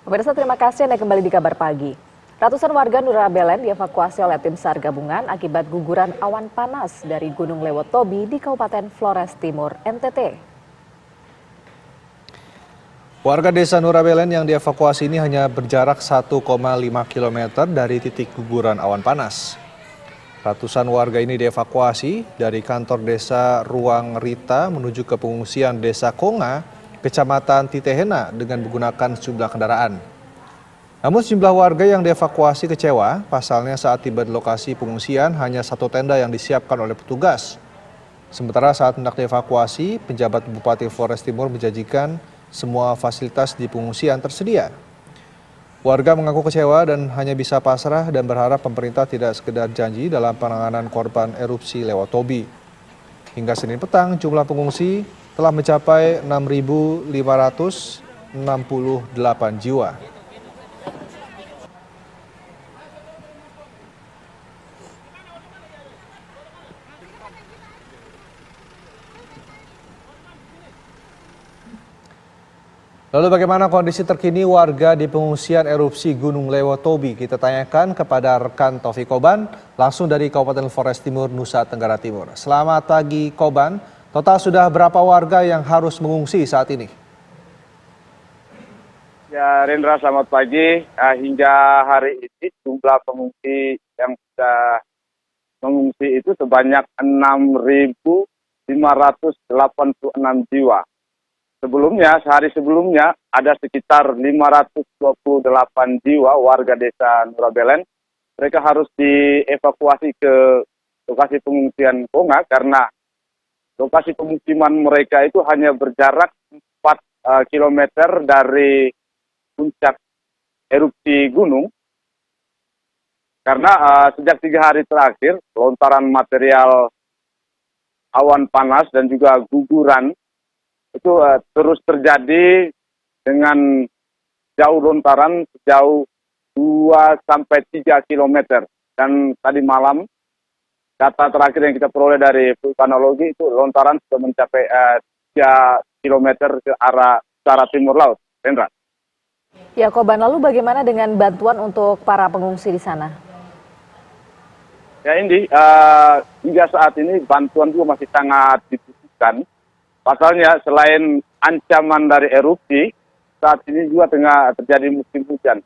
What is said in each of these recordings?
Pemirsa, terima kasih Anda kembali di Kabar Pagi. Ratusan warga Nurabelen dievakuasi oleh tim SAR gabungan akibat guguran awan panas dari Gunung Lewotobi di Kabupaten Flores Timur, NTT. Warga desa Nurabelen yang dievakuasi ini hanya berjarak 1,5 km dari titik guguran awan panas. Ratusan warga ini dievakuasi dari kantor desa Ruang Rita menuju ke pengungsian desa Konga, Kecamatan Titehena dengan menggunakan sejumlah kendaraan. Namun sejumlah warga yang dievakuasi kecewa, pasalnya saat tiba di lokasi pengungsian hanya satu tenda yang disiapkan oleh petugas. Sementara saat hendak dievakuasi, penjabat Bupati Flores Timur menjanjikan semua fasilitas di pengungsian tersedia. Warga mengaku kecewa dan hanya bisa pasrah dan berharap pemerintah tidak sekedar janji dalam penanganan korban erupsi Lewotobi. Hingga Senin petang, jumlah pengungsi telah mencapai 6.568 jiwa. Lalu bagaimana kondisi terkini warga di pengungsian erupsi Gunung Lewotobi? Kita tanyakan kepada rekan Taufik Koban langsung dari Kabupaten Flores Timur, Nusa Tenggara Timur. Selamat pagi Koban, total sudah berapa warga yang harus mengungsi saat ini? Ya, Rendra, selamat pagi. Hingga hari ini jumlah pengungsi yang sudah mengungsi itu sebanyak 6.586 jiwa. Sebelumnya, sehari sebelumnya ada sekitar 528 jiwa warga desa Nurabelen. Mereka harus dievakuasi ke lokasi pengungsian Konga karena lokasi pemukiman mereka itu hanya berjarak 4 km dari puncak erupsi gunung. Karena sejak 3 hari terakhir, lontaran material awan panas dan juga guguran itu terus terjadi dengan jauh lontaran sejauh 2-3 km. Dan tadi malam, data terakhir yang kita peroleh dari vulkanologi itu lontaran sudah mencapai 3 km ke arah utara timur laut. Rendra. Ya, Koban, lalu bagaimana dengan bantuan untuk para pengungsi di sana? Ya, Indi, hingga saat ini bantuan juga masih sangat dibutuhkan. Pasalnya selain ancaman dari erupsi, saat ini juga tengah terjadi musim hujan.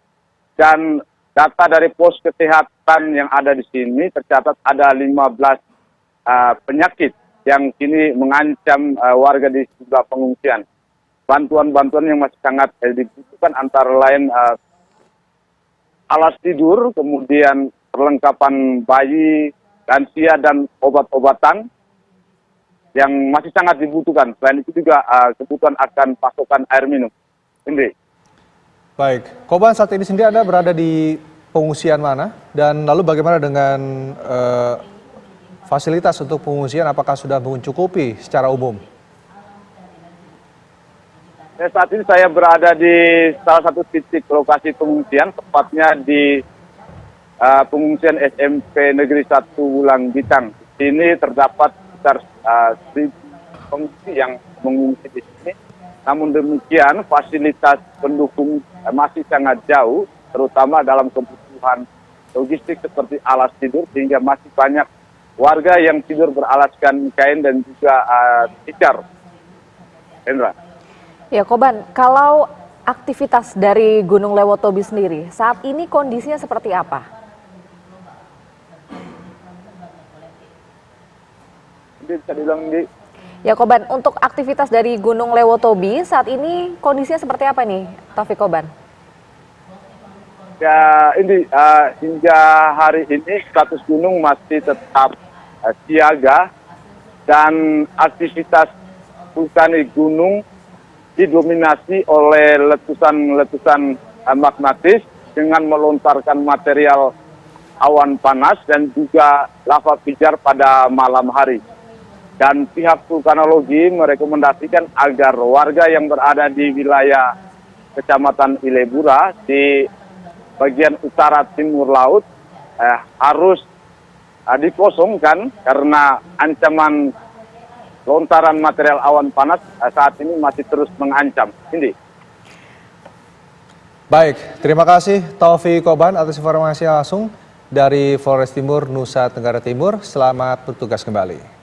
Dan data dari pos kesehatan yang ada di sini tercatat ada 15 penyakit yang kini mengancam warga di sejumlah pengungsian. Bantuan-bantuan yang masih sangat dibutuhkan antara lain alas tidur, kemudian perlengkapan bayi, lansia, dan obat-obatan yang masih sangat dibutuhkan. Selain itu juga kebutuhan akan pasokan air minum. Ini. Baik, Koban, saat ini sendiri Anda berada di pengungsian mana? Dan lalu bagaimana dengan fasilitas untuk pengungsian, apakah sudah mencukupi secara umum? Ya, saat ini saya berada di salah satu titik lokasi pengungsian, tepatnya di pengungsian SMP Negeri 1 Wulang Bitang. Di sini terdapat sekitar 1.000 pengungsi yang mengungsi di sini. Namun demikian, fasilitas pendukung masih sangat jauh, terutama dalam kebutuhan logistik seperti alas tidur, sehingga masih banyak warga yang tidur beralaskan kain dan juga tikar. Hendra. Ya, Koban, kalau aktivitas dari Gunung Lewotobi sendiri, saat ini kondisinya seperti apa? Bisa dibilang di Ya, Koban, untuk aktivitas dari Gunung Lewotobi saat ini kondisinya seperti apa nih, Taufik Koban? ya ini hingga hari ini status gunung masih tetap siaga dan aktivitas vulkanik gunung didominasi oleh letusan-letusan magmatis dengan melontarkan material awan panas dan juga lava pijar pada malam hari. Dan pihak vulkanologi merekomendasikan agar warga yang berada di wilayah Kecamatan Ilebura di bagian utara timur laut harus dikosongkan karena ancaman lontaran material awan panas saat ini masih terus mengancam. Ini. Baik, terima kasih Taufik Koban atas informasi langsung dari Flores Timur, Nusa Tenggara Timur. Selamat bertugas kembali.